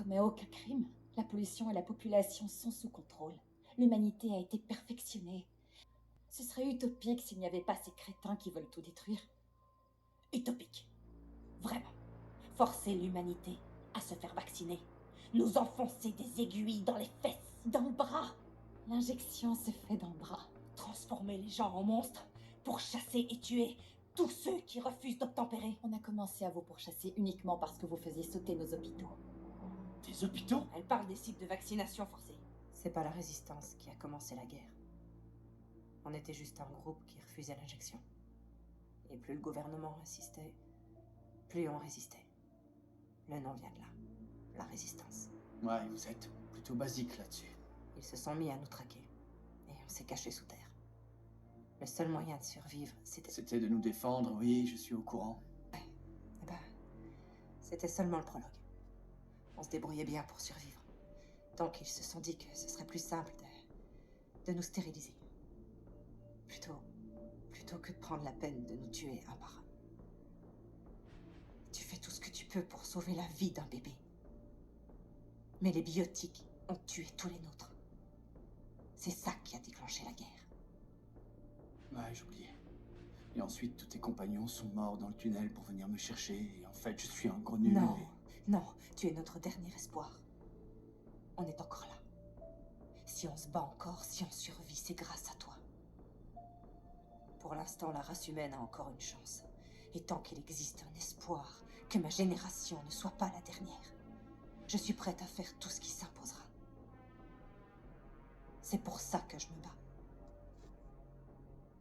commet aucun crime. La pollution et la population sont sous contrôle. L'humanité a été perfectionnée. Ce serait utopique s'il n'y avait pas ces crétins qui veulent tout détruire. Utopique. Vraiment. Forcer l'humanité à se faire vacciner. Nous enfoncer des aiguilles dans les fesses, dans le bras. L'injection se fait dans le bras. Transformer les gens en monstres pour chasser et tuer tous ceux qui refusent d'obtempérer. On a commencé à vous pourchasser uniquement parce que vous faisiez sauter nos hôpitaux. Des hôpitaux? Elle parle des sites de vaccination forcés. C'est pas la résistance qui a commencé la guerre. On était juste un groupe qui refusait l'injection. Et plus le gouvernement insistait, plus on résistait. Le nom vient de là, la résistance. Ouais, vous êtes plutôt basique là-dessus. Ils se sont mis à nous traquer, et on s'est caché sous terre. Le seul moyen de survivre, C'était de nous défendre, oui, je suis au courant. Eh ben, c'était seulement le prologue. On se débrouillait bien pour survivre. Donc ils se sont dit que ce serait plus simple de nous stériliser. Plutôt que de prendre la peine de nous tuer un par un. Tu fais tout ce que tu peux pour sauver la vie d'un bébé. Mais les biotiques ont tué tous les nôtres. C'est ça qui a déclenché la guerre. Ouais, j'oubliais. Et ensuite, tous tes compagnons sont morts dans le tunnel pour venir me chercher, et en fait, je suis un gros nul. Non, tu es notre dernier espoir. On est encore là. Si on se bat encore, si on survit, c'est grâce à toi. Pour l'instant, la race humaine a encore une chance. Et tant qu'il existe un espoir que ma génération ne soit pas la dernière, je suis prête à faire tout ce qui s'imposera. C'est pour ça que je me bats.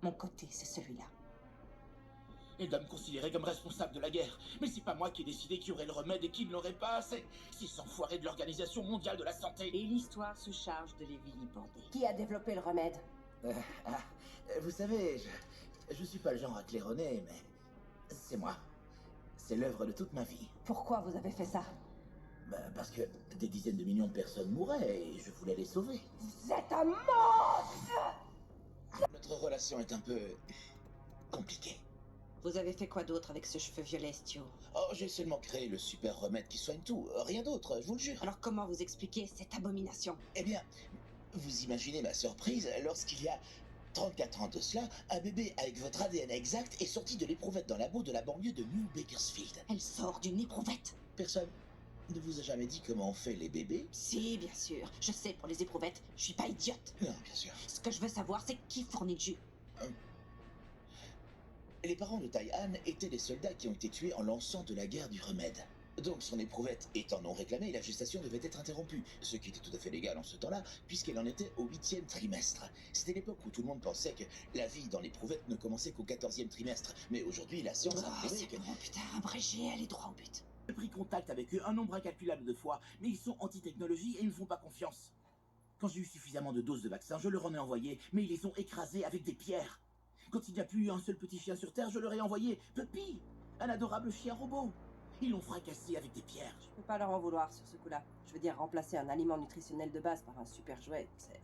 Mon côté, c'est celui-là. Elle doit me considérer comme responsable de la guerre. Mais c'est pas moi qui ai décidé qu'il y aurait le remède et qu'il ne l'aurait pas assez. Ces enfoirés de l'Organisation mondiale de la santé. Et l'histoire se charge de les vilipender. Qui a développé le remède? Vous savez, je suis pas le genre à claironner, mais c'est moi. C'est l'œuvre de toute ma vie. Pourquoi vous avez fait ça? Parce que des dizaines de millions de personnes mouraient et je voulais les sauver. Vous êtes un monstre! Notre relation est un peu compliquée. Vous avez fait quoi d'autre avec ce cheveu violet, Stio? Oh, j'ai seulement créé le super remède qui soigne tout, rien d'autre, je vous le jure. Alors comment vous expliquez cette abomination? Eh bien, vous imaginez ma surprise lorsqu'il y a 34 ans de cela, un bébé avec votre ADN exact est sorti de l'éprouvette dans la boue de la banlieue de New Bakersfield. Elle sort d'une éprouvette. Personne ne vous a jamais dit comment on fait les bébés? Si, bien sûr. Je sais pour les éprouvettes. Je suis pas idiote. Non, bien sûr. Ce que je veux savoir, c'est qui fournit le jus. Les parents de Taihan étaient des soldats qui ont été tués en lançant de la guerre du remède. Donc son éprouvette étant non réclamée, la gestation devait être interrompue, ce qui était tout à fait légal en ce temps-là, puisqu'elle en était au 8e trimestre. C'était l'époque où tout le monde pensait que la vie dans l'éprouvette ne commençait qu'au 14e trimestre, mais aujourd'hui la science a prouvé que... Bon, putain, abrégé, elle est droit au but. J'ai pris contact avec eux un nombre incalculable de fois, mais ils sont anti-technologie et ils me font pas confiance. Quand j'ai eu suffisamment de doses de vaccin, je leur en ai envoyé, mais ils les ont écrasés avec des pierres. Quand il n'y a plus eu un seul petit chien sur Terre, je leur ai envoyé Puppy, un adorable chien robot. Ils l'ont fracassé avec des pierres. Je peux pas leur en vouloir sur ce coup-là. Je veux dire, remplacer un aliment nutritionnel de base par un super jouet, c'est